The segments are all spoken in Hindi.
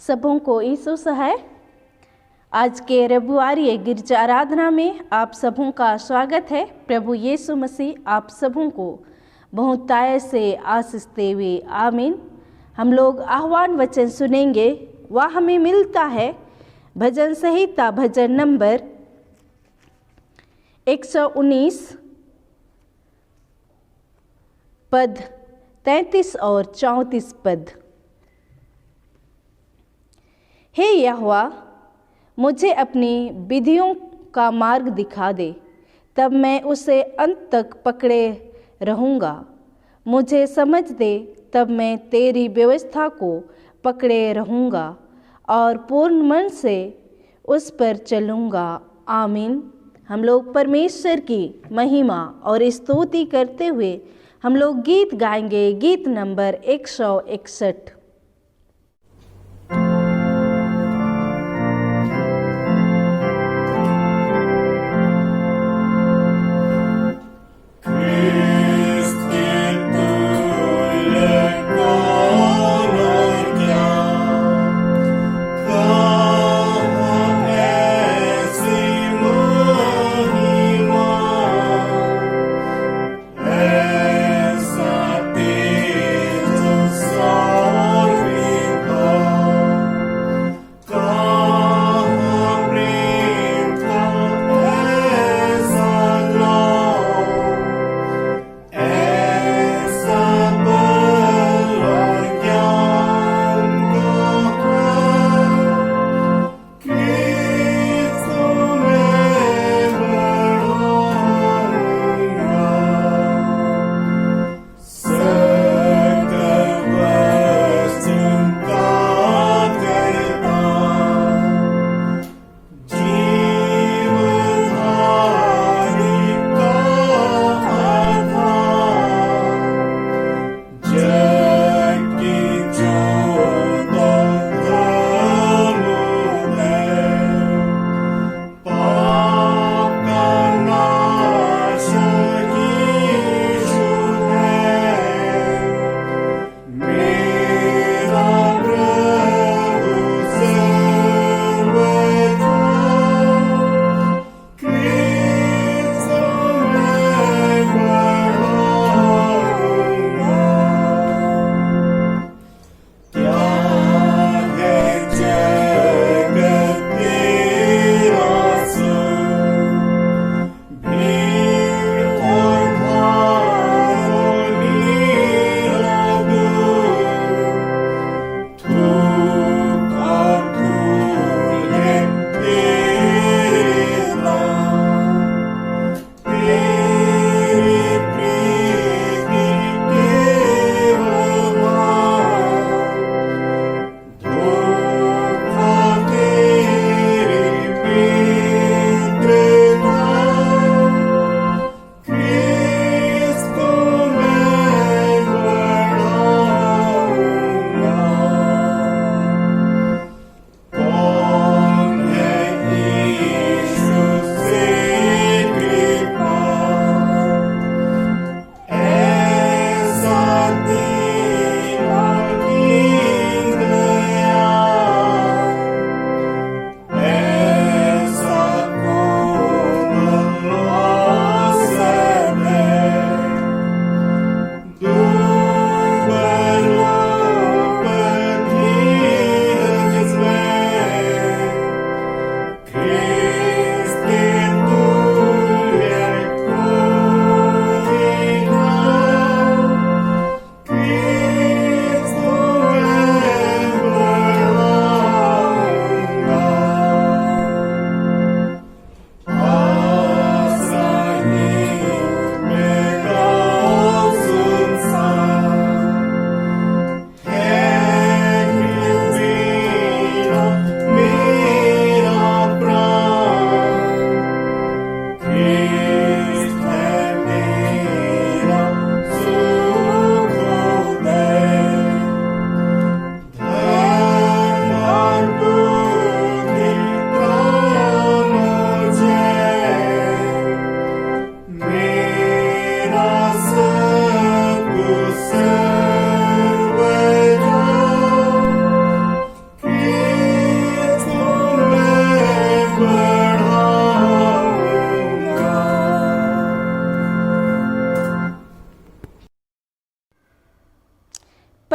सबों को यीशु सहाय। आज के रविवारी गिरजा आराधना में आप सबों का स्वागत है। प्रभु यीशु मसीह आप सबों को बहुतायत से आशीष देवे, आमीन। हम लोग आह्वान वचन सुनेंगे, वह हमें मिलता है भजन संहिता भजन नंबर 119 पद 33 और 34 पद। हे यहोवा, मुझे अपनी विधियों का मार्ग दिखा दे, तब मैं उसे अंत तक पकड़े रहूँगा। मुझे समझ दे, तब मैं तेरी व्यवस्था को पकड़े रहूँगा और पूर्ण मन से उस पर चलूँगा, आमीन। हम लोग परमेश्वर की महिमा और स्तुति करते हुए हम लोग गीत गाएंगे। गीत नंबर 161। Oh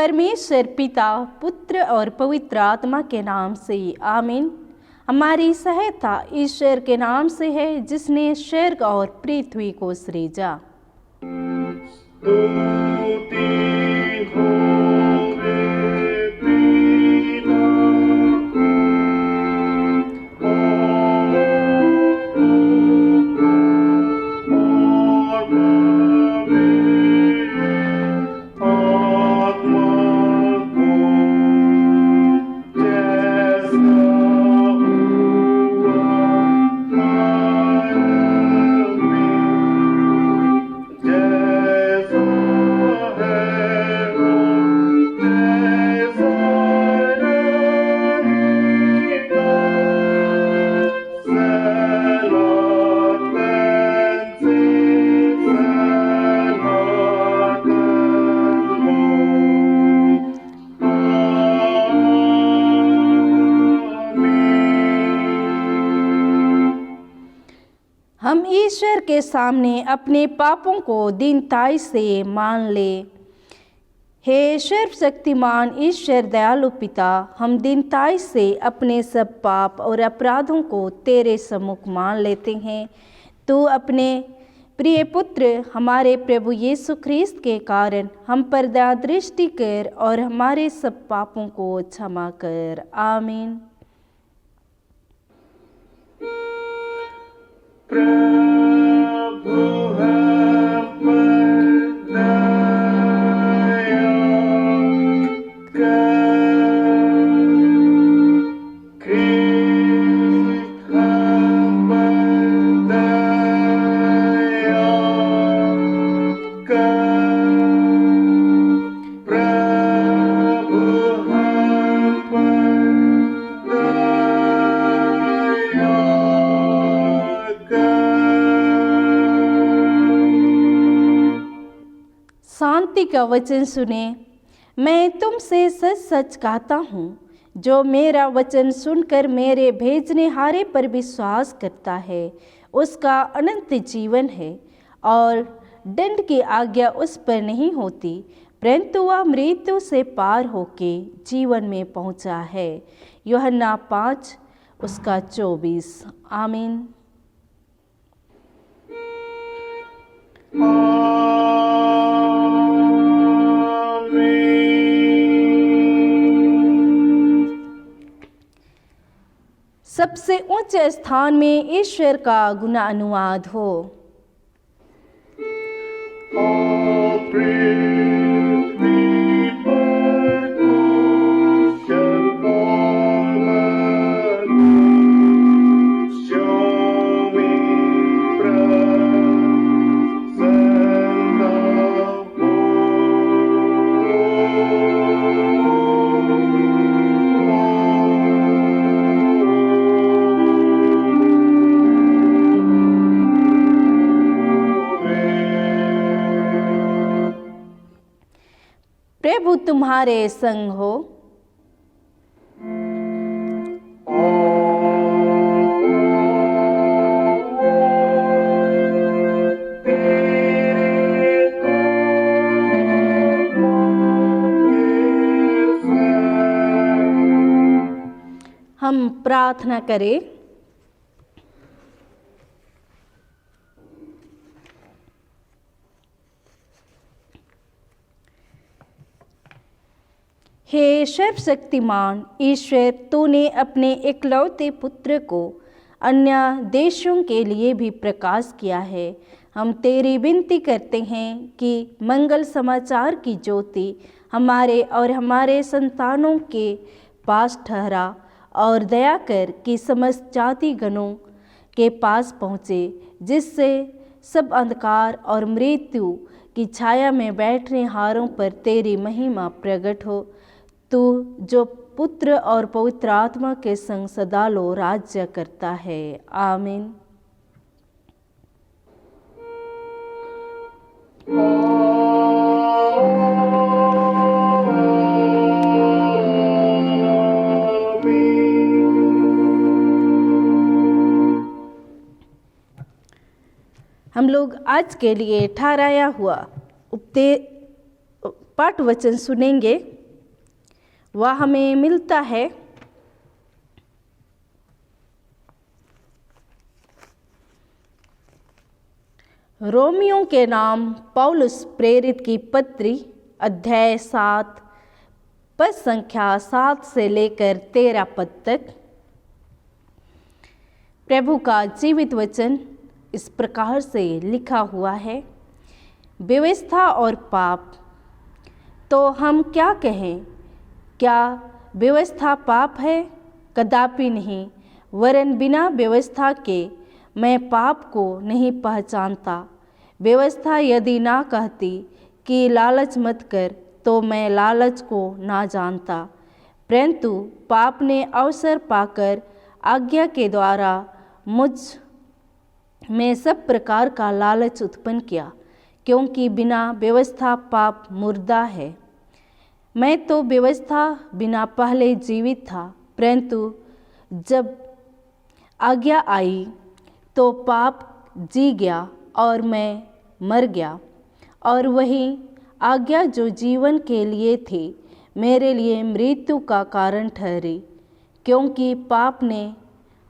परमेश्वर पिता, पुत्र और पवित्र आत्मा के नाम से आमीन। हमारी सहायता ईश्वर के नाम से है, जिसने स्वर्ग और पृथ्वी को सृजा। हम ईश्वर के सामने अपने पापों को दीनताई से मान ले। हे सर्वशक्तिमान ईश्वर दयालु पिता, हम दीनताई से अपने सब पाप और अपराधों को तेरे सम्मुख मान लेते हैं। तू अपने प्रिय पुत्र हमारे प्रभु यीशु ख्रीस्त के कारण हम पर दया दृष्टि कर और हमारे सब पापों को क्षमा कर। आमीन। प्रभु हम पर दया कर, ख्रीस्त हम पर दया कर, प्रभु हम पर दया शांति का वचन सुने। मैं तुमसे सच सच कहता हूँ, जो मेरा वचन सुनकर मेरे भेजनेहारे पर विश्वास करता है, उसका अनंत जीवन है और दंड की आज्ञा उस पर नहीं होती, परंतु वह मृत्यु से पार होके जीवन में पहुँचा है। यूहन्ना 5:24। आमीन। सबसे ऊंचे स्थान में ईश्वर का गुना अनुवाद हो। प्रभु तुम्हारे संग हो। हम प्रार्थना करें। हे सर्वशक्तिमान ईश्वर, तूने अपने इकलौते पुत्र को अन्य देशों के लिए भी प्रकाश किया है। हम तेरी विनती करते हैं कि मंगल समाचार की ज्योति हमारे और हमारे संतानों के पास ठहरा और दया कर कि समस्त जाति गणों के पास पहुँचे, जिससे सब अंधकार और मृत्यु की छाया में बैठने हारों पर तेरी महिमा प्रकट हो। तू जो पुत्र और पवित्र आत्मा के संग सदा लो राज्य करता है। आमीन। हम लोग आज के लिए ठहराया हुआ पाठ वचन सुनेंगे। वह हमें मिलता है। रोमियों के नाम पौलुस प्रेरित की पत्री अध्याय 7 पद संख्या 7 से लेकर 13 पद तक। प्रभु का जीवित वचन इस प्रकार से लिखा हुआ है। व्यवस्था और पाप। तो हम क्या कहें? क्या व्यवस्था पाप है? कदापि नहीं, वरन बिना व्यवस्था के मैं पाप को नहीं पहचानता। व्यवस्था यदि ना कहती कि लालच मत कर, तो मैं लालच को ना जानता, परंतु पाप ने अवसर पाकर आज्ञा के द्वारा मुझ में सब प्रकार का लालच उत्पन्न किया, क्योंकि बिना व्यवस्था पाप मुर्दा है। मैं तो व्यवस्था बिना पहले जीवित था, परंतु जब आज्ञा आई तो पाप जी गया और मैं मर गया। और वही आज्ञा जो जीवन के लिए थी, मेरे लिए मृत्यु का कारण ठहरी, क्योंकि पाप ने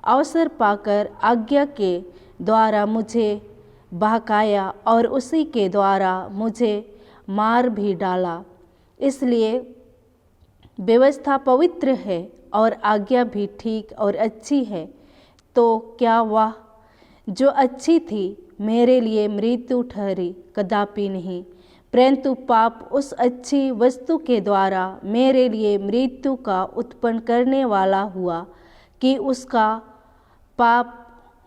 अवसर पाकर आज्ञा के द्वारा मुझे बहकाया और उसी के द्वारा मुझे मार भी डाला। इसलिए व्यवस्था पवित्र है और आज्ञा भी ठीक और अच्छी है। तो क्या वह जो अच्छी थी मेरे लिए मृत्यु ठहरी? कदापि नहीं, परंतु पाप उस अच्छी वस्तु के द्वारा मेरे लिए मृत्यु का उत्पन्न करने वाला हुआ, कि उसका पाप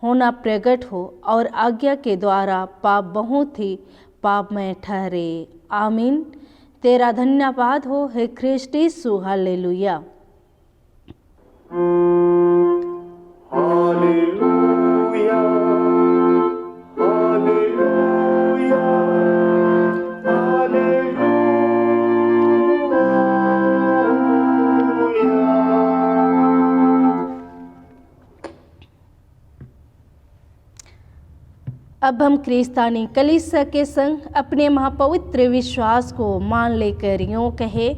होना प्रकट हो और आज्ञा के द्वारा पाप बहुत ही पापमय ठहरे। आमीन। तेरा धन्यवाद हो हे ख्रिस्ट यीशु। हालेलुया। Hallelujah, hallelujah, hallelujah. अब हम क्रिस्तानी कलीसिया के संग अपने महापवित्र विश्वास को मान लेकर यूँ कहे,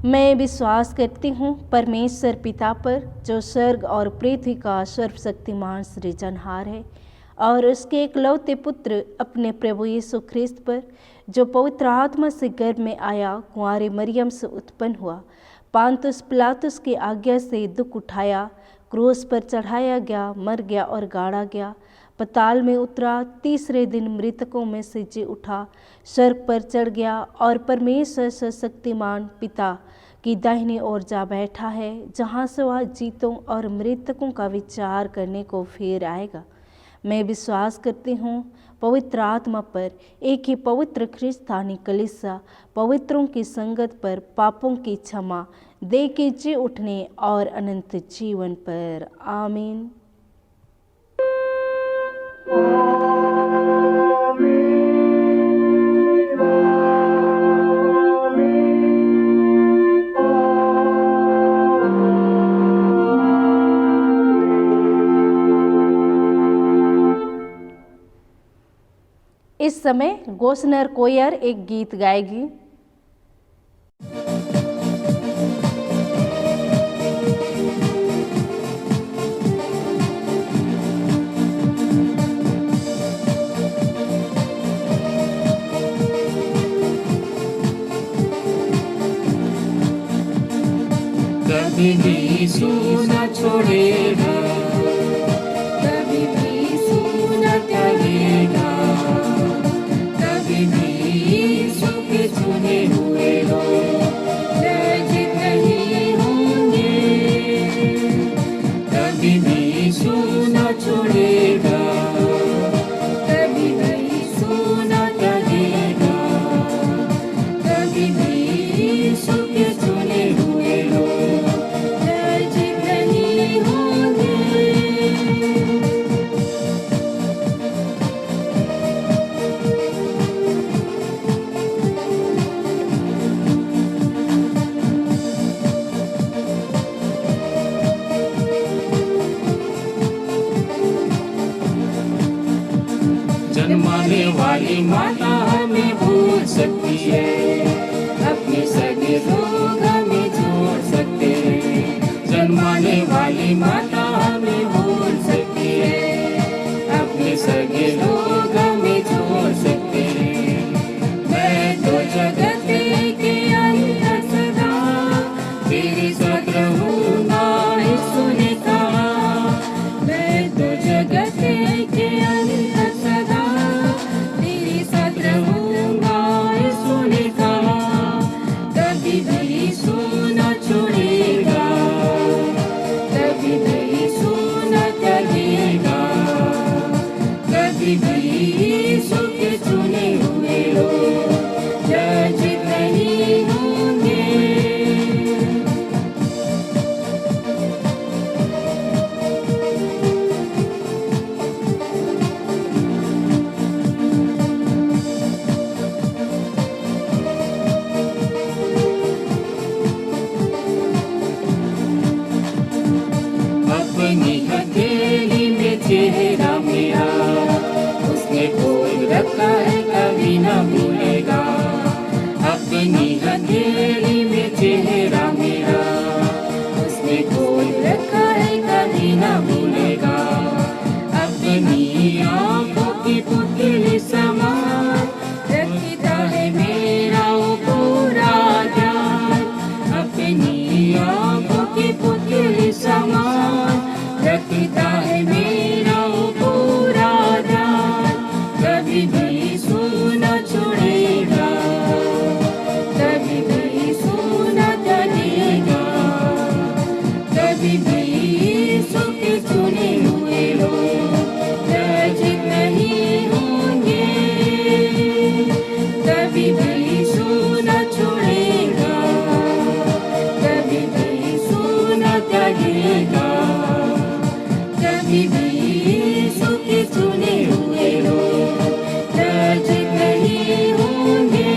मैं विश्वास करती हूँ परमेश्वर पिता पर, जो स्वर्ग और पृथ्वी का सर्वशक्तिमान सृजनहार है, और उसके एकलौते पुत्र अपने प्रभु यीशु ख्रिस्त पर, जो पवित्र आत्मा से गर्भ में आया, कुंवारी मरियम से उत्पन्न हुआ, पांतुस पिलातुस की आज्ञा से दुख उठाया, क्रूस पर चढ़ाया गया, मर गया और गाड़ा गया, पताल में उतरा, तीसरे दिन मृतकों में से जी उठा, स्वर्ग पर चढ़ गया और परमेश्वर सर्वशक्तिमान पिता की दाहिनी ओर जा बैठा है, जहाँ से वह जीतों और मृतकों का विचार करने को फिर आएगा। मैं विश्वास करती हूँ पवित्र आत्मा पर, एक ही पवित्र ख्रिस्तानी कलीसिया, पवित्रों की संगत पर, पापों की क्षमा दे के जी उठने और अनंत जीवन पर। आमीन। इस समय गोस्नर कोयर एक गीत गाएगी। कभी भी यीशु न छोड़ेगा, कभी भी यीशु न करेगा, कभी भी यीशु के चुने हुए लोग लज्जित नहीं होंगे। कभी भी यीशु न छोड़ेगा, कभी भी यीशु न करेगा, कभी भी यीशु के चुने हुए लोग लज्जित नहीं होंगे। जन्माने वाली माता हमें भूल सकती है, अपने सगे रोग हमें छोड़ वाली माता हमें भूल सकती है, अपने सगे लोग हमें छोड़ सकते हैं। मैं तो जगत के अंदर सदा तेरे साथ रहूंगा, यीशु ने कहा। मैं तो जगत के अंदर सदा तेरे साथ रहूंगा, यीशु ने कहा। कभी भी यीशु न छोड़ेगा, कभी भी यीशु न त्यागेगा, कभी भी यीशु के चुने हुए लोग लज्जित नहीं होंगे। अपनी हथेली में चेहरा मेरा उसने खोल रखा है, कभी न भूलेगा। अपनी हथेली में चेहरा मेरा उसने खोल रखा है, कभी न भूलेगा। अपनी आंखों की पुतली समान रखता है मेरा वो पूरा ध्यान। अपनी आंखों की पुतली समान रखता है मेरा वो पूरा ध्यान। कभी भी यीशु न छोड़ेगा, कभी भी यीशु न त्यागेगा, कभी भी यीशु के चुने हुए लोग लज्जित नहीं होंगे। कभी भी यीशु न छोड़ेगा, कभी भी यीशु न त्यागेगा, कभी भी यीशु के चुने हुए लोग लज्जित नहीं होंगे,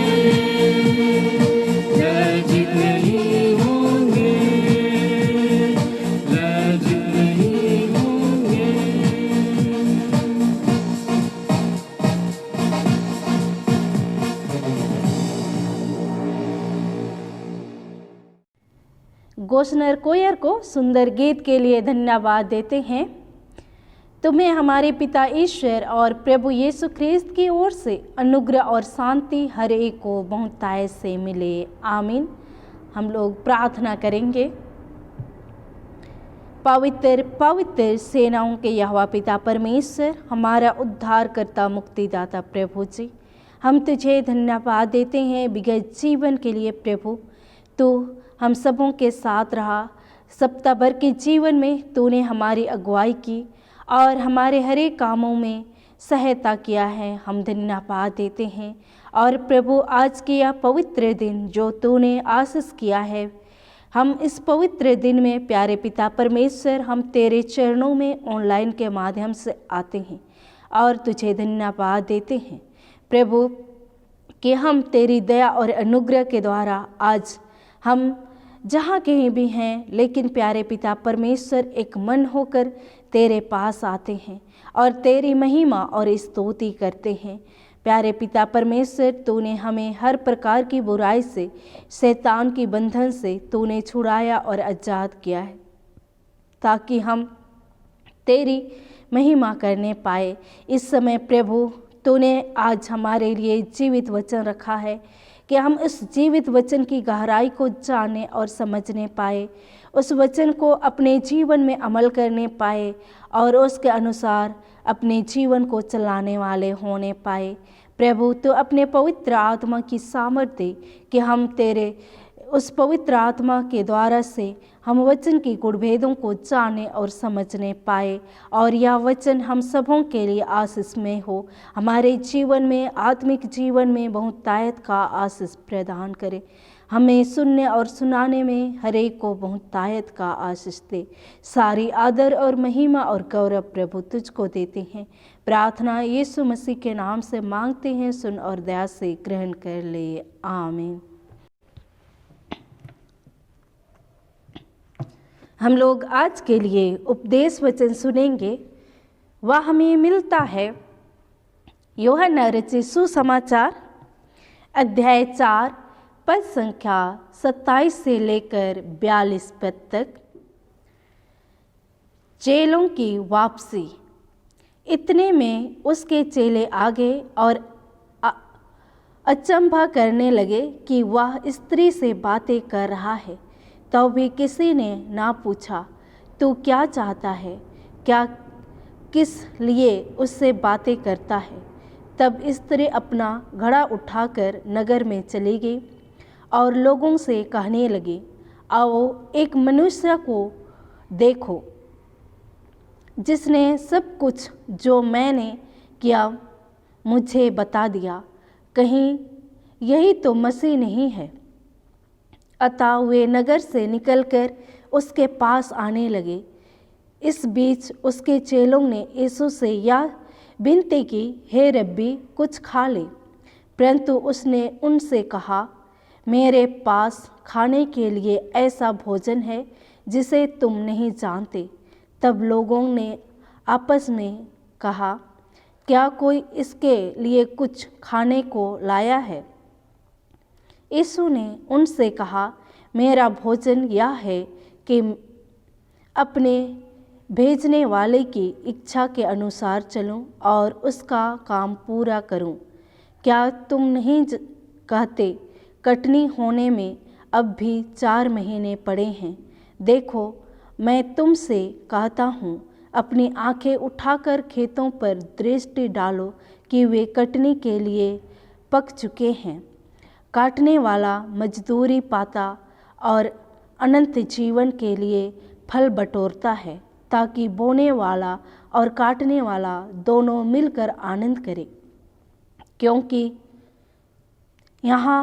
लज्जित नहीं होंगे, लज्जित नहीं होंगे। गोशनर कोयर को सुंदर गीत के लिए धन्यवाद देते हैं। तुम्हें हमारे पिता ईश्वर और प्रभु यीशु ख्रिस्त की ओर से अनुग्रह और शांति हर एक को बहुतायत से मिले, आमीन। हम लोग प्रार्थना करेंगे। पवित्र पवित्र सेनाओं के यहोवा पिता परमेश्वर, हमारा उद्धारकर्ता मुक्तिदाता प्रभु जी, हम तुझे धन्यवाद देते हैं विगत जीवन के लिए प्रभु। तू हम सबों के साथ रहा, सप्ताह भर के जीवन में तूने हमारी अगुवाई की और हमारे हर एक कामों में सहायता किया है। हम धन्यवाद देते हैं। और प्रभु आज के यह पवित्र दिन जो तूने आशीष किया है, हम इस पवित्र दिन में प्यारे पिता परमेश्वर, हम तेरे चरणों में ऑनलाइन के माध्यम से आते हैं और तुझे धन्यवाद देते हैं प्रभु कि हम तेरी दया और अनुग्रह के द्वारा आज हम जहाँ कहीं भी हैं, लेकिन प्यारे पिता परमेश्वर एक मन होकर तेरे पास आते हैं और तेरी महिमा और स्तुति करते हैं। प्यारे पिता परमेश्वर, तूने हमें हर प्रकार की बुराई से, शैतान की बंधन से तूने छुड़ाया और आज़ाद किया है, ताकि हम तेरी महिमा करने पाए। इस समय प्रभु तूने आज हमारे लिए जीवित वचन रखा है कि हम इस जीवित वचन की गहराई को जाने और समझने पाए, उस वचन को अपने जीवन में अमल करने पाए और उसके अनुसार अपने जीवन को चलाने वाले होने पाए। प्रभु तो अपने पवित्र आत्मा की सामर्थ्य कि हम तेरे उस पवित्र आत्मा के द्वारा से हम वचन की गुणभेदों को जाने और समझने पाए और यह वचन हम सबों के लिए आशीषमय हो, हमारे जीवन में, आत्मिक जीवन में बहुतायत का आशीष प्रदान करे। हमें सुनने और सुनाने में हर एक को बहुतायत का आशीष दे। सारी आदर और महिमा और गौरव प्रभु तुझको देते हैं। प्रार्थना यीशु मसीह के नाम से मांगते हैं, सुन और दया से ग्रहण कर ले, आमीन। हम लोग आज के लिए उपदेश वचन सुनेंगे। वह हमें मिलता है यूहन्ना रचित सुसमाचार अध्याय 4 पद संख्या 27 से लेकर 42 पद तक। चेलों की वापसी। इतने में उसके चेले आ गए और अचंभा करने लगे कि वह स्त्री से बातें कर रहा है। तो भी किसी ने ना पूछा, तू क्या चाहता है, क्या किस लिए उससे बातें करता है। तब स्त्री अपना घड़ा उठाकर नगर में चली गई और लोगों से कहने लगी, आओ एक मनुष्य को देखो जिसने सब कुछ जो मैंने किया मुझे बता दिया। कहीं यही तो मसीह नहीं है। अतः वे नगर से निकलकर उसके पास आने लगे। इस बीच उसके चेलों ने यीशु से यह विनती की, हे रब्बी, कुछ खा ले। परंतु उसने उनसे कहा, मेरे पास खाने के लिए ऐसा भोजन है जिसे तुम नहीं जानते। तब लोगों ने आपस में कहा, क्या कोई इसके लिए कुछ खाने को लाया है? यीशु ने उनसे कहा, मेरा भोजन यह है कि अपने भेजने वाले की इच्छा के अनुसार चलूं और उसका काम पूरा करूं। क्या तुम नहीं कहते, कटनी होने में अब भी 4 महीने पड़े हैं? देखो, मैं तुमसे कहता हूँ, अपनी आंखें उठाकर खेतों पर दृष्टि डालो कि वे कटनी के लिए पक चुके हैं। काटने वाला मजदूरी पाता और अनंत जीवन के लिए फल बटोरता है, ताकि बोने वाला और काटने वाला दोनों मिलकर आनंद करें। क्योंकि यहाँ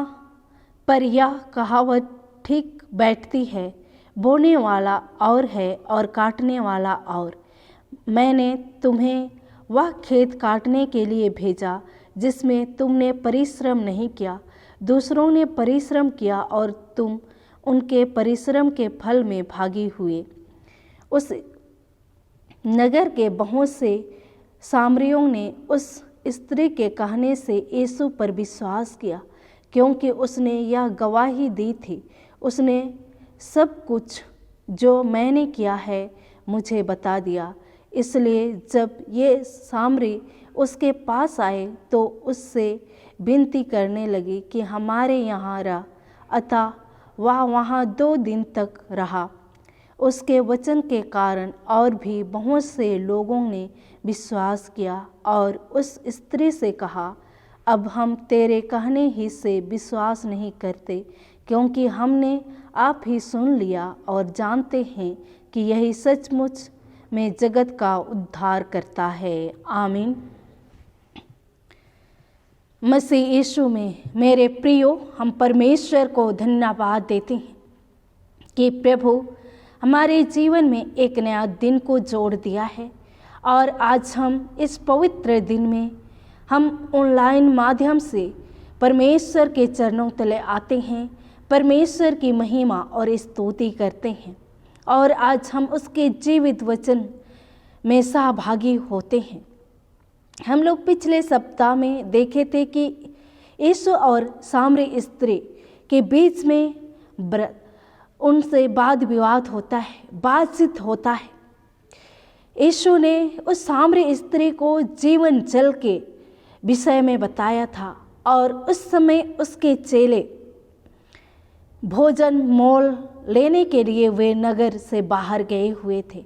पर यह कहावत ठीक बैठती है, बोने वाला और है और काटने वाला और। मैंने तुम्हें वह खेत काटने के लिए भेजा जिसमें तुमने परिश्रम नहीं किया, दूसरों ने परिश्रम किया और तुम उनके परिश्रम के फल में भागी हुए। उस नगर के बहुत से सामरियों ने उस स्त्री के कहने से यीशु पर विश्वास किया, क्योंकि उसने यह गवाही दी थी, उसने सब कुछ जो मैंने किया है मुझे बता दिया। इसलिए जब ये सामरी उसके पास आए तो उससे विनती करने लगी कि हमारे यहाँ रह। अतः वह वहाँ 2 दिन तक रहा। उसके वचन के कारण और भी बहुत से लोगों ने विश्वास किया और उस स्त्री से कहा, अब हम तेरे कहने ही से विश्वास नहीं करते, क्योंकि हमने आप ही सुन लिया और जानते हैं कि यही सचमुच में जगत का उद्धार करता है। आमीन। मसीह यीशु में मेरे प्रियो, हम परमेश्वर को धन्यवाद देते हैं कि प्रभु हमारे जीवन में एक नया दिन को जोड़ दिया है और आज हम इस पवित्र दिन में हम ऑनलाइन माध्यम से परमेश्वर के चरणों तले आते हैं, परमेश्वर की महिमा और स्तुति करते हैं और आज हम उसके जीवित वचन में सहभागी होते हैं। हम लोग पिछले सप्ताह में देखे थे कि यीशु और सामरी स्त्री के बीच में उनसे वाद विवाद होता है, बातचीत होता है। यीशु ने उस सामरी स्त्री को जीवन जल के विषय में बताया था और उस समय उसके चेले भोजन मोल लेने के लिए वे नगर से बाहर गए हुए थे।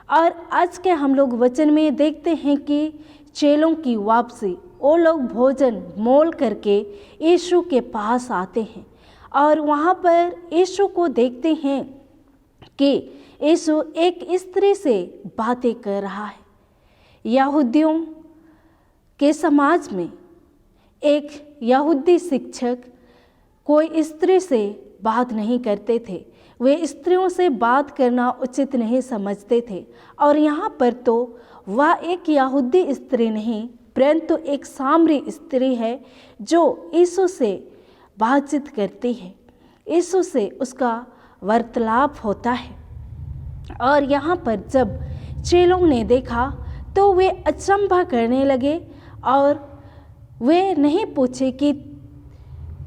और आज के हम लोग वचन में देखते हैं कि चेलों की वापसी, वो लोग भोजन मोल करके यीशु के पास आते हैं और वहाँ पर यीशु को देखते हैं कि यीशु एक स्त्री से बातें कर रहा है। यहूदियों के समाज में एक यहूदी शिक्षक कोई स्त्री से बात नहीं करते थे, वे स्त्रियों से बात करना उचित नहीं समझते थे। और यहाँ पर तो वह एक यहूदी स्त्री नहीं परंतु एक सामरी स्त्री है जो यीशु से बातचीत करती है, यीशु से उसका वार्तालाप होता है। और यहाँ पर जब चेलों ने देखा तो वे अचंभा करने लगे और वे नहीं पूछे कि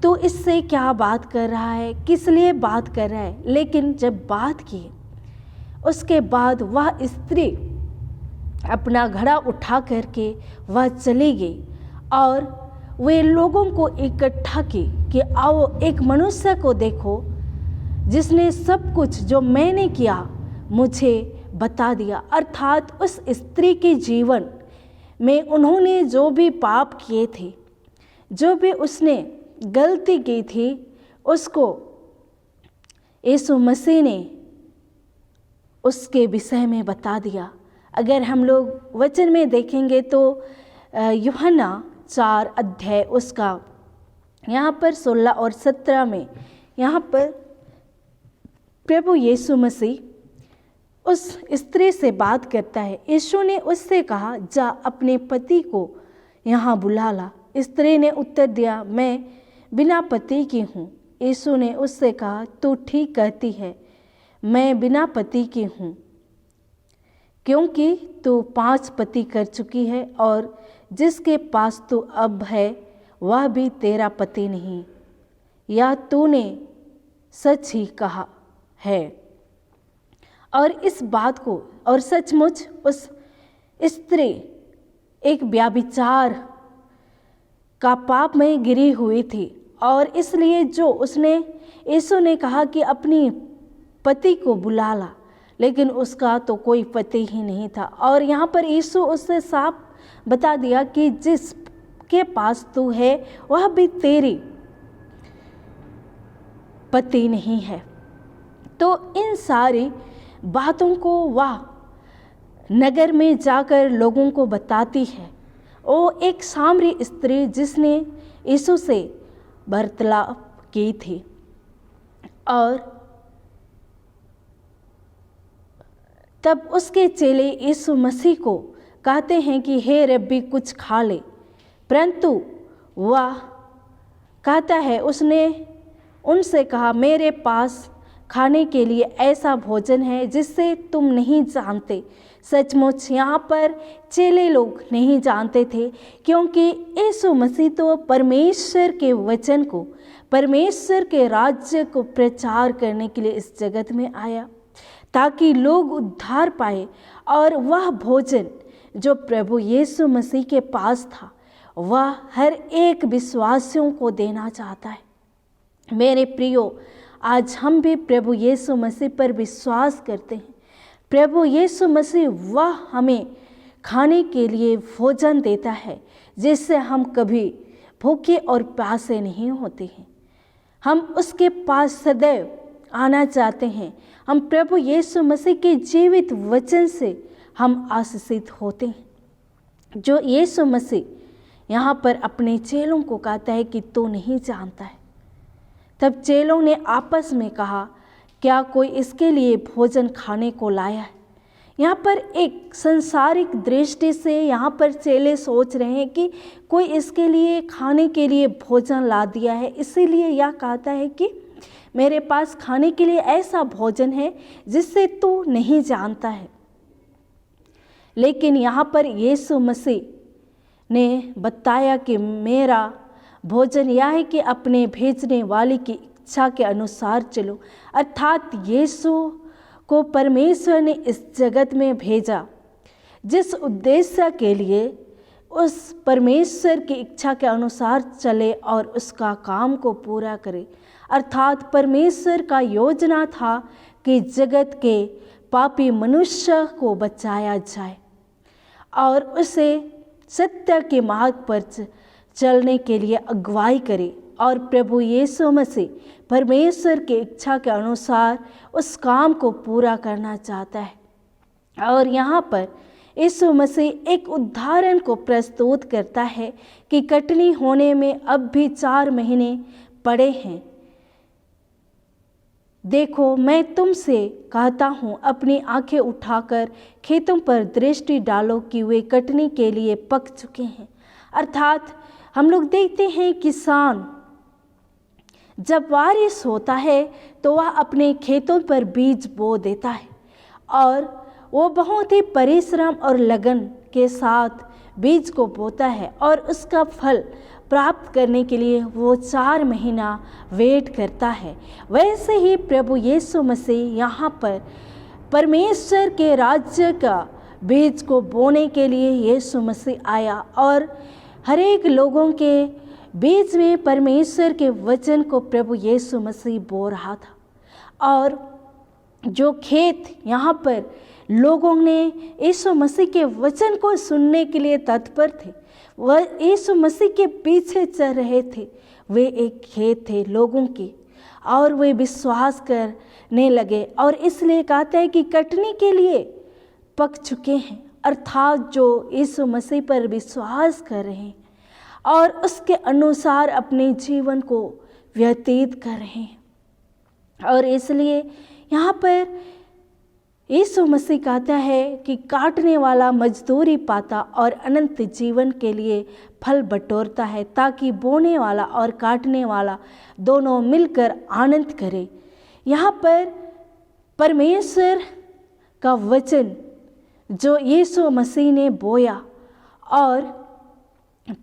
तू इससे क्या बात कर रहा है, किस लिए बात कर रहा है। लेकिन जब बात की उसके बाद वह स्त्री अपना घड़ा उठा करके वह चली गई और वे लोगों को इकट्ठा की कि आओ एक मनुष्य को देखो जिसने सब कुछ जो मैंने किया मुझे बता दिया। अर्थात उस स्त्री के जीवन में उन्होंने जो भी पाप किए थे, जो भी उसने गलती की थी, उसको यीशु मसीह ने उसके विषय में बता दिया। अगर हम लोग वचन में देखेंगे तो यूहन्ना 4 अध्याय उसका यहाँ पर 16 और 17 में यहाँ पर प्रभु यीशु मसीह उस स्त्री से बात करता है। यीशु ने उससे कहा, जा अपने पति को यहाँ बुला ला। स्त्री ने उत्तर दिया, मैं बिना पति की हूँ। यीशु ने उससे कहा, तू ठीक कहती है, मैं बिना पति की हूँ, क्योंकि तू 5 पति कर चुकी है और जिसके पास तू अब है वह भी तेरा पति नहीं। या तूने सच ही कहा है। और इस बात को और सचमुच उस स्त्री एक व्यभिचार का पाप में गिरी हुई थी और इसलिए जो उसने यीशु ने कहा कि अपनी पति को बुला ला, लेकिन उसका तो कोई पति ही नहीं था। और यहाँ पर यीशु उससे साफ बता दिया कि जिसके पास तू है वह भी तेरी पति नहीं है। तो इन सारी बातों को वह नगर में जाकर लोगों को बताती है। वो एक सामरी स्त्री जिसने यीशु से वार्तालाप की थी और तब उसके चेले यीशु मसीह को कहते हैं कि हे रब्बी कुछ खा ले, परंतु वह कहता है, उसने उनसे कहा, मेरे पास खाने के लिए ऐसा भोजन है जिससे तुम नहीं जानते। सचमुच यहाँ पर चेले लोग नहीं जानते थे, क्योंकि यीशु मसीह तो परमेश्वर के वचन को, परमेश्वर के राज्य को प्रचार करने के लिए इस जगत में आया ताकि लोग उद्धार पाए। और वह भोजन जो प्रभु यीशु मसीह के पास था वह हर एक विश्वासियों को देना चाहता है। मेरे प्रियो, आज हम भी प्रभु यीशु मसीह पर विश्वास करते हैं। प्रभु यीशु मसीह वह हमें खाने के लिए भोजन देता है जिससे हम कभी भूखे और प्यासे नहीं होते हैं। हम उसके पास सदैव आना चाहते हैं। हम प्रभु यीशु मसीह के जीवित वचन से हम आशीषित होते हैं। जो यीशु मसीह यहाँ पर अपने चेलों को कहता है कि तू नहीं जानता है। तब चेलों ने आपस में कहा, क्या कोई इसके लिए भोजन खाने को लाया है? यहाँ पर एक संसारिक दृष्टि से यहाँ पर चेले सोच रहे हैं कि कोई इसके लिए खाने के लिए भोजन ला दिया है, इसीलिए यह कहता है कि मेरे पास खाने के लिए ऐसा भोजन है जिससे तू नहीं जानता है। लेकिन यहाँ पर यीशु मसीह ने बताया कि मेरा भोजन यह है कि अपने भेजने वाले की इच्छा के अनुसार चलो। अर्थात यीशु को परमेश्वर ने इस जगत में भेजा जिस उद्देश्य के लिए उस परमेश्वर की इच्छा के अनुसार चले और उसका काम को पूरा करे। अर्थात परमेश्वर का योजना था कि जगत के पापी मनुष्य को बचाया जाए और उसे सत्य के मार्ग पर चलने के लिए अगुवाई करे। और प्रभु यीशु मसीह परमेश्वर की इच्छा के अनुसार उस काम को पूरा करना चाहता है। और यहाँ पर यीशु मसीह एक उदाहरण को प्रस्तुत करता है कि कटनी होने में अब भी 4 महीने पड़े हैं। देखो, मैं तुमसे कहता हूँ, अपनी आंखें उठाकर खेतों पर दृष्टि डालो कि वे कटनी के लिए पक चुके हैं। अर्थात हम लोग देखते हैं किसान जब बारिश होता है तो वह अपने खेतों पर बीज बो देता है और वो बहुत ही परिश्रम और लगन के साथ बीज को बोता है और उसका फल प्राप्त करने के लिए वो 4 महीना वेट करता है। वैसे ही प्रभु यीशु मसीह यहाँ पर परमेश्वर के राज्य का बीज को बोने के लिए यीशु मसीह आया और हर एक लोगों के बीच में परमेश्वर के वचन को प्रभु यीशु मसीह बो रहा था। और जो खेत यहाँ पर लोगों ने यीशु मसीह के वचन को सुनने के लिए तत्पर थे, वह यीशु मसीह के पीछे चल रहे थे, वे एक खेत थे लोगों की, और वे विश्वास करने लगे। और इसलिए कहते हैं कि कटनी के लिए पक चुके हैं, अर्थात जो यीशु मसीह पर विश्वास कर रहे हैं और उसके अनुसार अपने जीवन को व्यतीत कर रहे हैं। और इसलिए यहाँ पर यीशु मसीह कहता है कि काटने वाला मजदूरी पाता और अनंत जीवन के लिए फल बटोरता है, ताकि बोने वाला और काटने वाला दोनों मिलकर आनंद करे। यहाँ पर परमेश्वर का वचन जो यीशु मसीह ने बोया और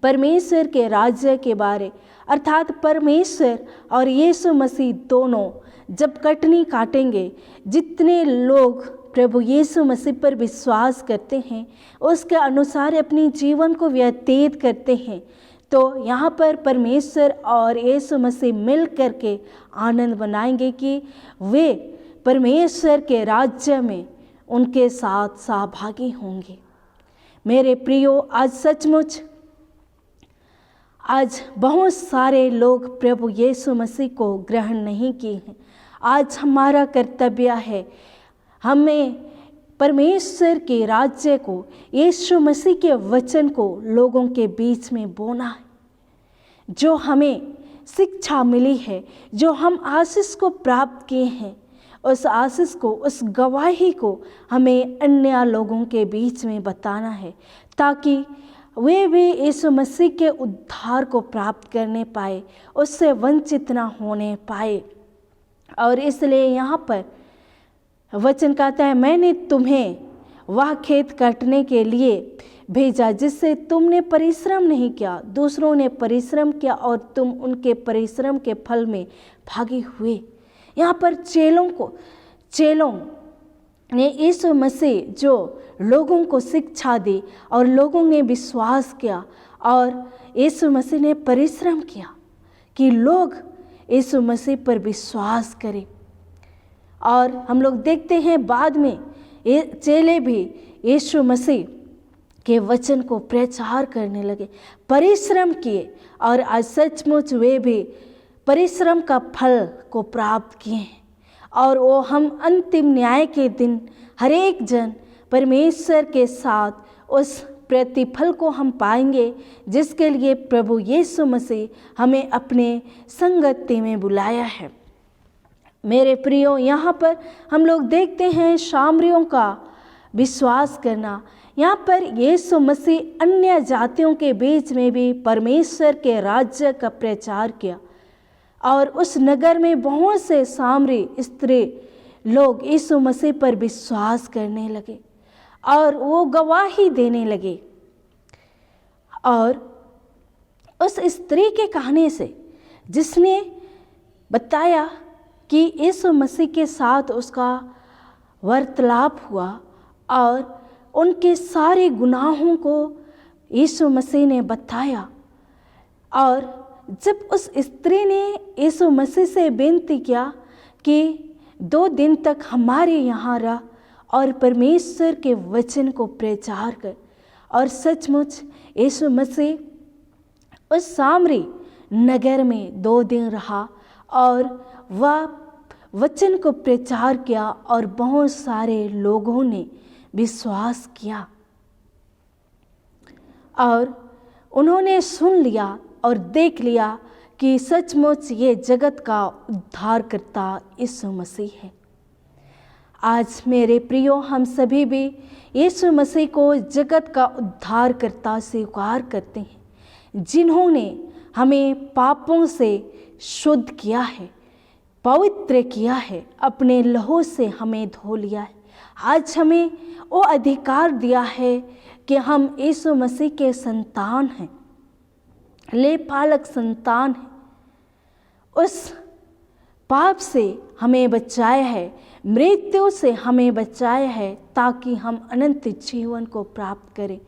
परमेश्वर के राज्य के बारे, अर्थात परमेश्वर और यीशु मसीह दोनों जब कटनी काटेंगे, जितने लोग प्रभु यीशु मसीह पर विश्वास करते हैं, उसके अनुसार अपनी जीवन को व्यतीत करते हैं, तो यहाँ पर परमेश्वर और यीशु मसीह मिल करके आनंद मनाएंगे कि वे परमेश्वर के राज्य में उनके साथ सहभागी होंगे। मेरे प्रियो, आज सचमुच आज बहुत सारे लोग प्रभु यीशु मसीह को ग्रहण नहीं किए हैं। आज हमारा कर्तव्य है, हमें परमेश्वर के राज्य को, यीशु मसीह के वचन को लोगों के बीच में बोना है। जो हमें शिक्षा मिली है, जो हम आशीष को प्राप्त किए हैं, उस आशीष को, उस गवाही को हमें अन्य लोगों के बीच में बताना है, ताकि वे भी यीशु मसीह के उद्धार को प्राप्त करने पाए, उससे वंचित ना होने पाए। और इसलिए यहाँ पर वचन कहता है, मैंने तुम्हें वह खेत काटने के लिए भेजा जिससे तुमने परिश्रम नहीं किया, दूसरों ने परिश्रम किया और तुम उनके परिश्रम के फल में भागी हुए। यहाँ पर चेलों ने यीशु मसीह जो लोगों को शिक्षा दी और लोगों ने विश्वास किया और यीशु मसीह ने परिश्रम किया कि लोग यीशु मसीह पर विश्वास करें। और हम लोग देखते हैं बाद में ये चेले भी यीशु मसीह के वचन को प्रचार करने लगे, परिश्रम किए, और आज सचमुच वे भी परिश्रम का फल को प्राप्त किए हैं। और वो हम अंतिम न्याय के दिन हर एक जन परमेश्वर के साथ उस प्रतिफल को हम पाएंगे, जिसके लिए प्रभु यीशु मसीह हमें अपने संगति में बुलाया है। मेरे प्रियो, यहाँ पर हम लोग देखते हैं सामरियों का विश्वास करना। यहाँ पर यीशु मसीह अन्य जातियों के बीच में भी परमेश्वर के राज्य का प्रचार किया और उस नगर में बहुत से सामरी स्त्री लोग यीशु मसीह पर विश्वास करने लगे और वो गवाही देने लगे। और उस स्त्री के कहने से, जिसने बताया कि यीशु मसीह के साथ उसका वार्तालाप हुआ और उनके सारे गुनाहों को यीशु मसीह ने बताया, और जब उस स्त्री ने यीशु मसीह से विनती किया कि 2 दिन तक हमारे यहाँ रह और परमेश्वर के वचन को प्रचार कर, और सचमुच यीशु मसीह उस सामरी नगर में 2 दिन रहा और वह वचन को प्रचार किया और बहुत सारे लोगों ने विश्वास किया और उन्होंने सुन लिया और देख लिया कि सचमुच ये जगत का उद्धारकर्ता यीशु मसीह है। आज मेरे प्रियो, हम सभी भी यीशु मसीह को जगत का उद्धारकर्ता स्वीकार करते हैं, जिन्होंने हमें पापों से शुद्ध किया है, पवित्र किया है, अपने लहू से हमें धो लिया है। आज हमें वो अधिकार दिया है कि हम यीशु मसीह के संतान हैं, लेपालक संतान हैं। उस पाप से हमें बचाया है, मृत्यु से हमें बचाया है, ताकि हम अनंत जीवन को प्राप्त करें।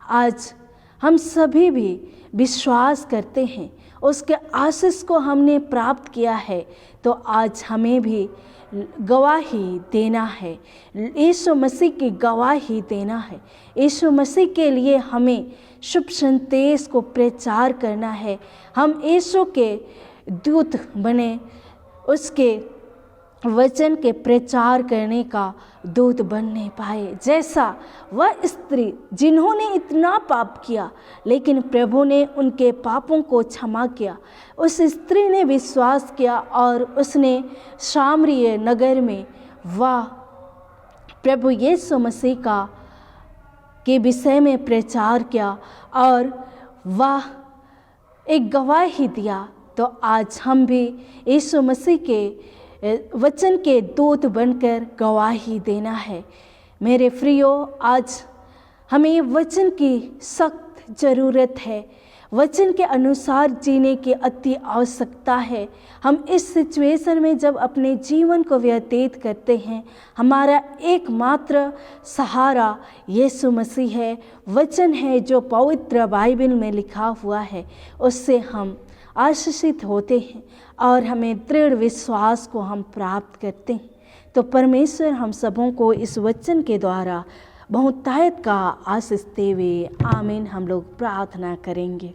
आज हम सभी भी विश्वास करते हैं, उसके आशीष को हमने प्राप्त किया है, तो आज हमें भी गवाही देना है, यीशु मसीह की गवाही देना है। यीशु मसीह के लिए हमें शुभ संदेश को प्रचार करना है। हम यीशु के दूत बने, उसके वचन के प्रचार करने का दूत बनने पाए। जैसा वह स्त्री जिन्होंने इतना पाप किया, लेकिन प्रभु ने उनके पापों को क्षमा किया। उस स्त्री ने विश्वास किया और उसने सामरिया नगर में वह प्रभु यीशु मसीह का के विषय में प्रचार किया और वह एक गवाही दिया। तो आज हम भी यीशु मसीह के वचन के दूत बनकर गवाही देना है। मेरे प्रियो, आज हमें वचन की सख्त ज़रूरत है, वचन के अनुसार जीने की अति आवश्यकता है। हम इस सिचुएशन में जब अपने जीवन को व्यतीत करते हैं, हमारा एकमात्र सहारा यीशु मसीह है, वचन है जो पवित्र बाइबल में लिखा हुआ है। उससे हम आशीषित होते हैं और हमें दृढ़ विश्वास को हम प्राप्त करते हैं। तो परमेश्वर हम सबों को इस वचन के द्वारा बहुतायत का आशीष देवे। आमीन। हम लोग प्रार्थना करेंगे।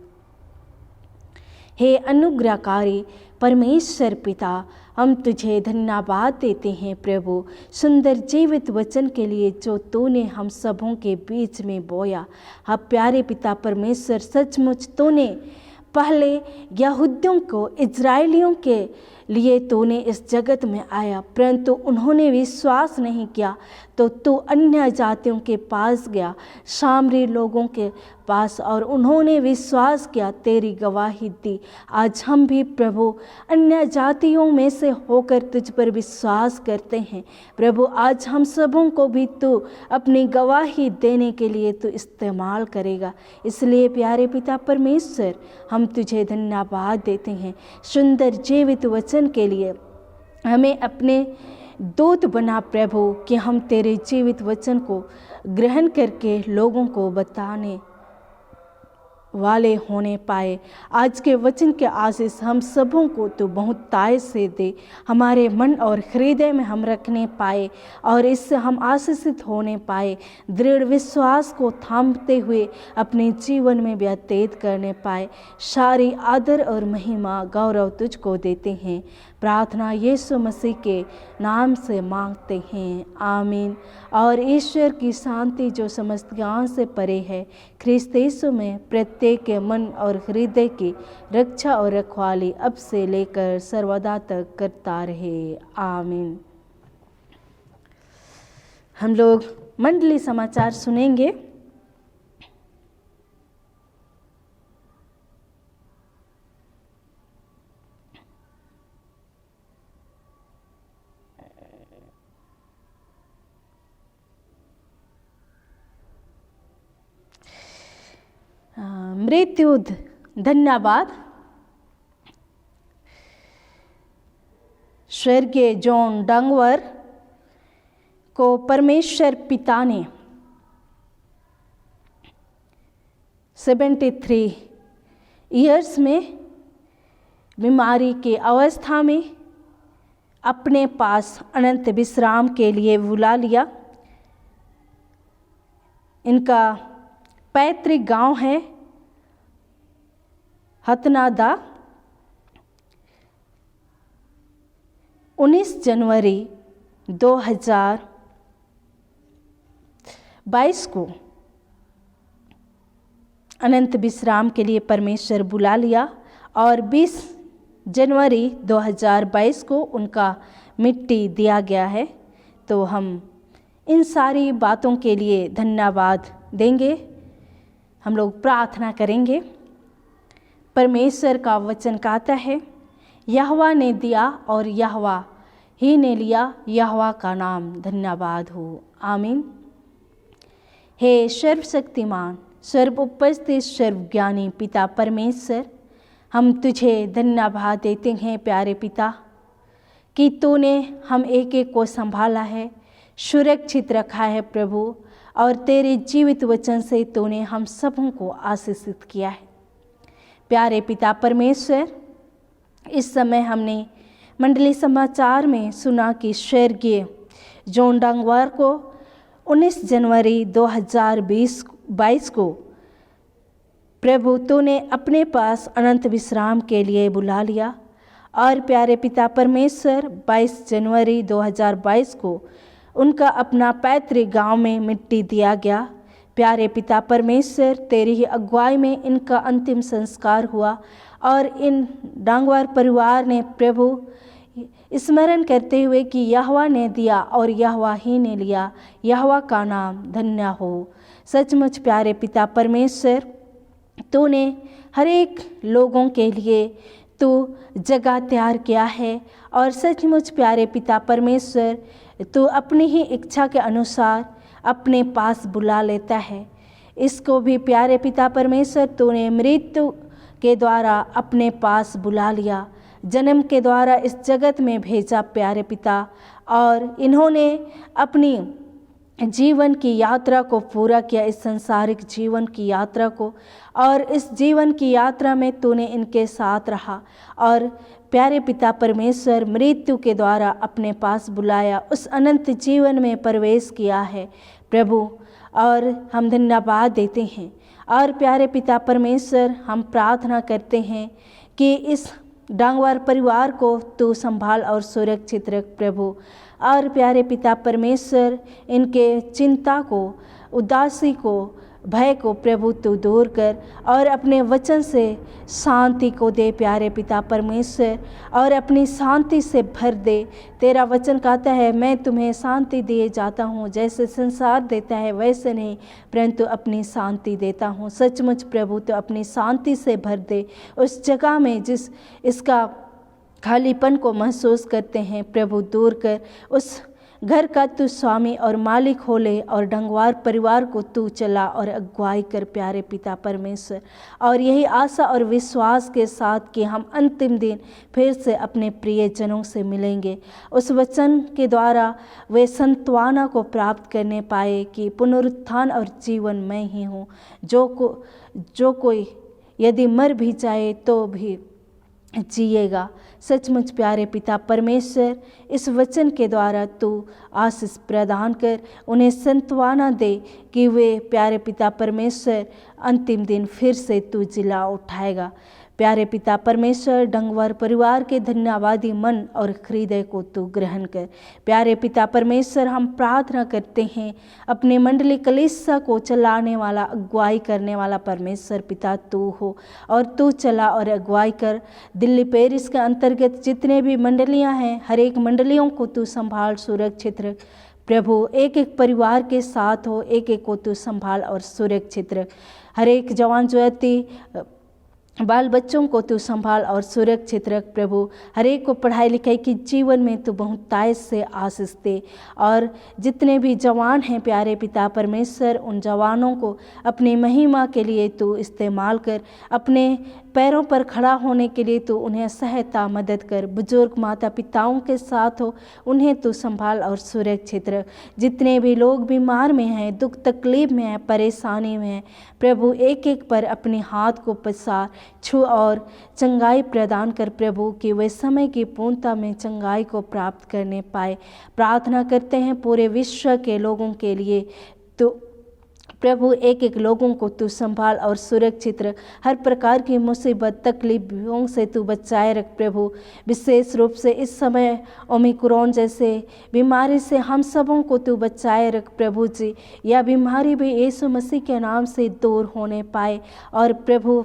हे अनुग्रहकारी परमेश्वर पिता, हम तुझे धन्यवाद देते हैं प्रभु, सुंदर जीवित वचन के लिए जो तूने हम सबों के बीच में बोया। हाँ प्यारे पिता परमेश्वर, सचमुच तूने पहले यहूदियों को, इजराइलियों के लिए तूने इस जगत में आया, परंतु उन्होंने विश्वास नहीं किया, तो तू अन्य जातियों के पास गया, सामरी लोगों के पास, और उन्होंने विश्वास किया, तेरी गवाही दी। आज हम भी प्रभु अन्य जातियों में से होकर तुझ पर विश्वास करते हैं। प्रभु आज हम सबों को भी तू अपनी गवाही देने के लिए तू इस्तेमाल करेगा। इसलिए प्यारे पिता परमेश्वर, हम तुझे धन्यवाद देते हैं सुंदर जीवित वचन के लिए। हमें अपने दूत बना प्रभु, कि हम तेरे जीवित वचन को ग्रहण करके लोगों को बताने वाले होने पाए। आज के वचन के आशीष हम सबों को तो बहुतायत से दे, हमारे मन और हृदय में हम रखने पाए और इससे हम आशीषित होने पाए, दृढ़ विश्वास को थामते हुए अपने जीवन में व्यतीत करने पाए। सारी आदर और महिमा गौरव तुझको देते हैं। प्रार्थना यीशु मसीह के नाम से मांगते हैं, आमीन। और ईश्वर की शांति जो समस्त ज्ञान से परे है, ख्रीस्त यीशु में प्रत्येक के मन और हृदय की रक्षा और रखवाली अब से लेकर सर्वदा तक करता रहे, आमीन। हम लोग मंडली समाचार सुनेंगे। मृत्यु धन्यवाद। स्वर्गीय जॉन डंगवर को परमेश्वर पिता ने 73 ईयर्स में बीमारी के अवस्था में अपने पास अनंत विश्राम के लिए बुला लिया। इनका पैतृक गांव है हतनादा। 19 जनवरी 2022 को अनंत विश्राम के लिए परमेश्वर बुला लिया और 20 जनवरी 2022 को उनका मिट्टी दिया गया है। तो हम इन सारी बातों के लिए धन्यवाद देंगे। हम लोग प्रार्थना करेंगे। परमेश्वर का वचन कहता है, यहोवा ने दिया और यहोवा ही ने लिया, यहोवा का नाम धन्यवाद हो, आमीन। हे सर्वशक्तिमान, सर्व उपस्थित, सर्वज्ञानी पिता परमेश्वर, हम तुझे धन्यवाद देते हैं प्यारे पिता, कि तूने हम एक एक को संभाला है, सुरक्षित रखा है प्रभु, और तेरे जीवित वचन से तूने हम सबों को आशीषित किया है। प्यारे पिता परमेश्वर, इस समय हमने मंडली समाचार में सुना कि स्वर्गीय जॉन डांगवार को 19 जनवरी 2022 को प्रभु तूने अपने पास अनंत विश्राम के लिए बुला लिया। और प्यारे पिता परमेश्वर, 22 जनवरी 2022 को उनका अपना पैतृक गांव में मिट्टी दिया गया। प्यारे पिता परमेश्वर, तेरी ही अगुवाई में इनका अंतिम संस्कार हुआ और इन डांगवार परिवार ने प्रभु स्मरण करते हुए कि यहोवा ने दिया और यहोवा ही ने लिया, यहोवा का नाम धन्य हो। सचमुच प्यारे पिता परमेश्वर, तूने हर एक लोगों के लिए तू जगह तैयार किया है और सचमुच प्यारे पिता परमेश्वर, तू अपनी ही इच्छा के अनुसार अपने पास बुला लेता है। इसको भी प्यारे पिता परमेश्वर, तूने मृत्यु के द्वारा अपने पास बुला लिया, जन्म के द्वारा इस जगत में भेजा प्यारे पिता, और इन्होंने अपनी जीवन की यात्रा को पूरा किया, इस संसारिक जीवन की यात्रा को, और इस जीवन की यात्रा में तूने इनके साथ रहा और प्यारे पिता परमेश्वर, मृत्यु के द्वारा अपने पास बुलाया, उस अनंत जीवन में प्रवेश किया है प्रभु, और हम धन्यवाद देते हैं। और प्यारे पिता परमेश्वर, हम प्रार्थना करते हैं कि इस डांगवार परिवार को तू संभाल और सुरक्षित रख प्रभु। और प्यारे पिता परमेश्वर, इनके चिंता को, उदासी को, भय को प्रभु तू दूर कर और अपने वचन से शांति को दे प्यारे पिता परमेश्वर, और अपनी शांति से भर दे। तेरा वचन कहता है, मैं तुम्हें शांति दिए जाता हूँ, जैसे संसार देता है वैसे नहीं, परंतु अपनी शांति देता हूँ। सचमुच प्रभु तो अपनी शांति से भर दे उस जगह में जिस इसका खालीपन को महसूस करते हैं प्रभु, दूर कर। उस घर का तू स्वामी और मालिक हो ले और डांगवार परिवार को तू चला और अगुवाई कर प्यारे पिता परमेश्वर। और यही आशा और विश्वास के साथ कि हम अंतिम दिन फिर से अपने प्रियजनों से मिलेंगे, उस वचन के द्वारा वे संत्वना को प्राप्त करने पाए कि पुनरुत्थान और जीवन मैं ही हूँ। जो कोई यदि मर भी जाए तो भी जिएगा। सचमुच प्यारे पिता परमेश्वर, इस वचन के द्वारा तू आशीष प्रदान कर, उन्हें संत्वना दे कि वे प्यारे पिता परमेश्वर अंतिम दिन फिर से तू जिला उठाएगा। प्यारे पिता परमेश्वर, डांगवार परिवार के धन्यवादी मन और हृदय को तू ग्रहण कर। प्यारे पिता परमेश्वर, हम प्रार्थना करते हैं अपने मंडली कलीसिया को चलाने वाला, अगुवाई करने वाला परमेश्वर पिता तू हो, और तू चला और अगुवाई कर। दिल्ली पेरिस के अंतर्गत जितने भी मंडलियां हैं, हर एक मंडलियों को तू संभाल, सुरक्षित रख प्रभु। एक एक परिवार के साथ हो, एक एक को तू संभाल और सुरक्षित रख। हर एक जवान ज्योति बाल बच्चों को तू संभाल और सुरक्षित रख प्रभु। हर एक को पढ़ाई लिखाई की जीवन में तू बहुतायत से आशीष दे। और जितने भी जवान हैं प्यारे पिता परमेश्वर, उन जवानों को अपनी महिमा के लिए तू इस्तेमाल कर, अपने पैरों पर खड़ा होने के लिए तू उन्हें सहायता मदद कर। बुजुर्ग माता पिताओं के साथ हो, उन्हें तू संभाल और सुरक्षित रख। जितने भी लोग बीमार में हैं, दुख तकलीफ में हैं, परेशानी में हैं प्रभु, एक एक पर अपने हाथ को पसार, छू और चंगाई प्रदान कर प्रभु, कि वे समय की पूर्णता में चंगाई को प्राप्त करने पाए। प्रार्थना करते हैं पूरे विश्व के लोगों के लिए, तो प्रभु एक एक लोगों को तू संभाल और सुरक्षित रख। हर प्रकार की मुसीबत तकलीफों से तू बचाए रख प्रभु। विशेष रूप से इस समय ओमिक्रॉन जैसे बीमारी से हम सबों को तू बचाए रख प्रभु जी। यह बीमारी भी यीशु मसीह के नाम से दूर होने पाए, और प्रभु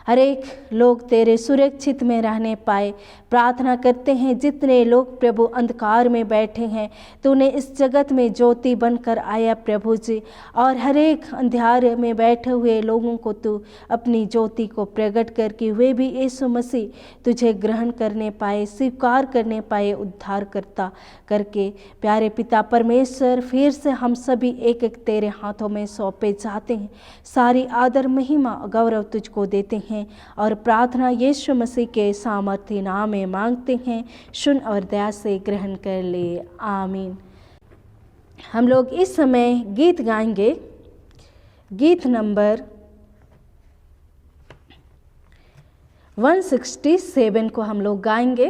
हर एक लोग तेरे सुरक्षित में रहने पाए। प्रार्थना करते हैं जितने लोग प्रभु अंधकार में बैठे हैं, तूने इस जगत में ज्योति बनकर आया प्रभु जी, और हर एक अंधेरे में बैठे हुए लोगों को तू अपनी ज्योति को प्रकट कर कि वे भी यीशु मसीह तुझे ग्रहण करने पाए, स्वीकार करने पाए उद्धार करता करके। प्यारे पिता परमेश्वर, फिर से हम सभी एक एक तेरे हाथों में सौंपे जाते हैं। सारी आदर महिमा गौरव तुझको देते हैं हैं और प्रार्थना यीशु मसीह के सामर्थ्य नाम में मांगते हैं। सुन और दया से ग्रहण कर ले, आमीन। हम लोग इस समय गीत गाएंगे। गीत नंबर 167 को हम लोग गाएंगे।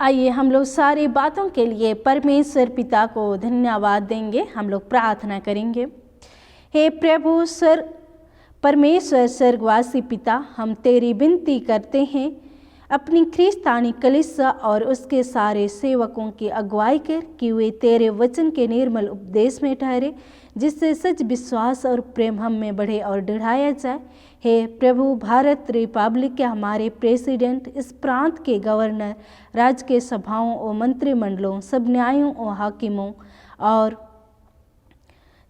आइए हम लोग सारी बातों के लिए परमेश्वर पिता को धन्यवाद देंगे। हम लोग प्रार्थना करेंगे। हे प्रभु परमेश्वर स्वर्गवासी पिता, हम तेरी विनती करते हैं अपनी ख्रिस्तानी कलीसिया और उसके सारे सेवकों की अगुवाई कर कि वे तेरे वचन के निर्मल उपदेश में ठहरे, जिससे सच विश्वास और प्रेम हम में बढ़े और बढ़ाया जाए। हे प्रभु, भारत रिपब्लिक के हमारे प्रेसिडेंट, इस प्रांत के गवर्नर, राज्य के सभाओं और मंत्रिमंडलों, सब न्यायों और हाकिमों और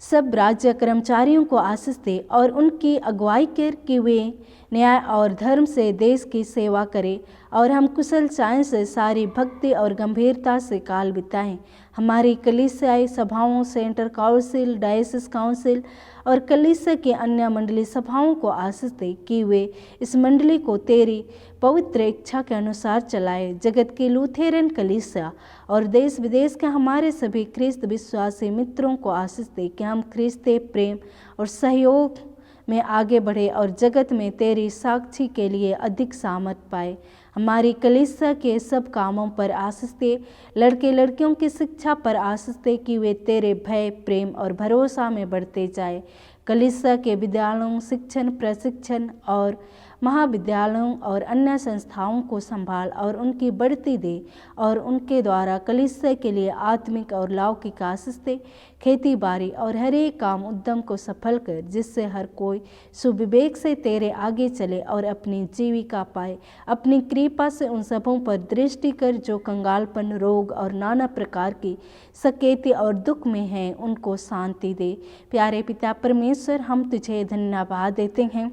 सब राज्य कर्मचारियों को आशीष दे और उनकी अगुवाई कर कि वे न्याय और धर्म से देश की सेवा करें और हम कुशल चाय से सारी भक्ति और गंभीरता से काल बिताएं। हमारी कलीसियाई सभाओं, सेंटर काउंसिल, डायसिस काउंसिल और कलीसिया की अन्य मंडली सभाओं को आशीष दे कि वे इस मंडली को तेरी पवित्र इच्छा के अनुसार चलाए। जगत की लूथेरन कलीसिया और देश विदेश के हमारे सभी ख्रिस्त विश्वासी मित्रों को आशीष दे कि हम ख्रिस्ते प्रेम और सहयोग में आगे बढ़े और जगत में तेरी साक्षी के लिए अधिक सामर्थ पाए। हमारी कलीसिया के सब कामों पर आशीष दे, लड़के लड़कियों की शिक्षा पर आशीष दे कि वे तेरे भय, प्रेम और भरोसा में बढ़ते जाए। कलीसिया के विद्यालयों, शिक्षण, प्रशिक्षण और महाविद्यालयों और अन्य संस्थाओं को संभाल और उनकी बढ़ती दे और उनके द्वारा कलीसिया के लिए आत्मिक और लौकिक आशीष दे। खेती बाड़ी और हर एक काम उद्यम को सफल कर, जिससे हर कोई सुविवेक से तेरे आगे चले और अपनी जीविका पाए। अपनी कृपा से उन सबों पर दृष्टि कर जो कंगालपन, रोग और नाना प्रकार की सकेती और दुख में हैं, उनको शांति दे। प्यारे पिता परमेश्वर, हम तुझे धन्यवाद देते हैं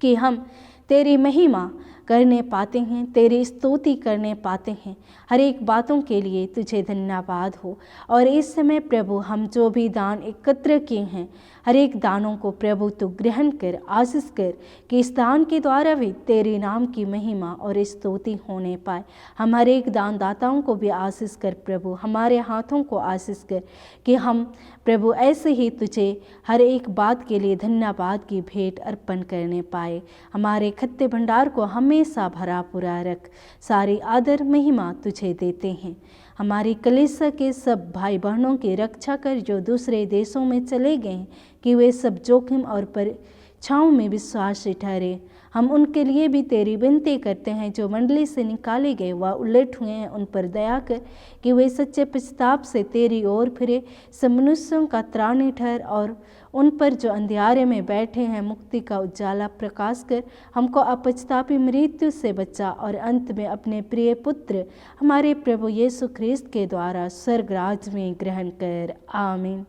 कि हम तेरी महिमा करने पाते हैं, तेरी स्तुति करने पाते हैं। हर एक बातों के लिए तुझे धन्यवाद हो। और इस समय प्रभु, हम जो भी दान एकत्र किए हैं, हर एक दानों को प्रभु तू ग्रहण कर, आशीष कर कि इस दान के द्वारा भी तेरे नाम की महिमा और स्तुति होने पाए। हम हर एक दानदाताओं को भी आशीष कर प्रभु, हमारे हाथों को आशीष कर कि हम प्रभु ऐसे ही तुझे हर एक बात के लिए धन्यवाद की भेंट अर्पण करने पाए। हमारे खत्ते भंडार को हमेशा भरा पूरा रख। सारी आदर महिमा तुझे देते हैं। हमारी कलीसिया के सब भाई बहनों की रक्षा कर जो दूसरे देशों में चले गए हैं, कि वे सब जोखिम और परीक्षाओं में विश्वासी ठहरे। हम उनके लिए भी तेरी विनती करते हैं। जो मंडली से निकाले गए व उलट हुए हैं, उन पर दया कर कि वे सच्चे पश्चाताप से तेरी ओर फिरे। सब मनुष्यों का त्राणी ठहर और उन पर जो अंधियारे में बैठे हैं मुक्ति का उजाला प्रकाश कर। हमको अपश्चातापी मृत्यु से बचा और अंत में अपने प्रिय पुत्र हमारे प्रभु यीशु ख्रिस्त के द्वारा स्वर्ग राज में ग्रहण कर। आमीन।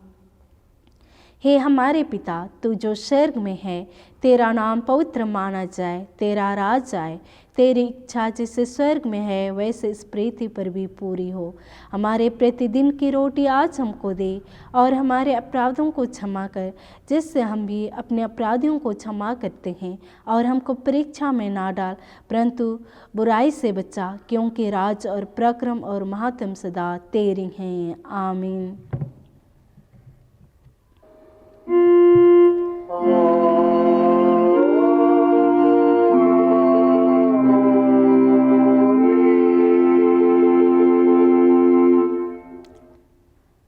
हे हमारे पिता, तू जो स्वर्ग में है, तेरा नाम पवित्र माना जाए, तेरा राज आए, तेरी इच्छा जैसे स्वर्ग में है वैसे इस पृथ्वी पर भी पूरी हो। हमारे प्रतिदिन की रोटी आज हमको दे और हमारे अपराधों को क्षमा कर, जिससे हम भी अपने अपराधियों को क्षमा करते हैं। और हमको परीक्षा में ना डाल, परंतु बुराई से बचा, क्योंकि राज और पराक्रम और महात्म सदा तेरी हैं। आमीन।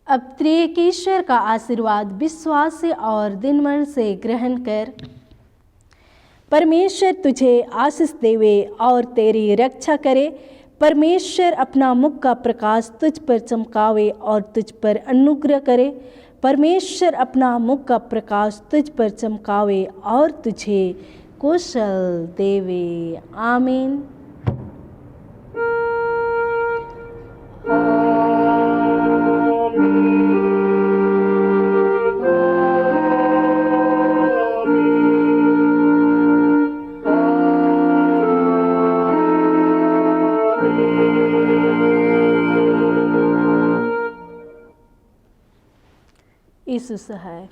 अब त्रिएक ईश्वर का आशीर्वाद विश्वास से और दिनमन से ग्रहण कर। परमेश्वर तुझे आशीष देवे और तेरी रक्षा करे। परमेश्वर अपना मुख का प्रकाश तुझ पर चमकावे और तुझ पर अनुग्रह करे। परमेश्वर अपना मुख का प्रकाश तुझ पर चमकावे और तुझे कुशल देवे। आमीन। यीशु सहाय।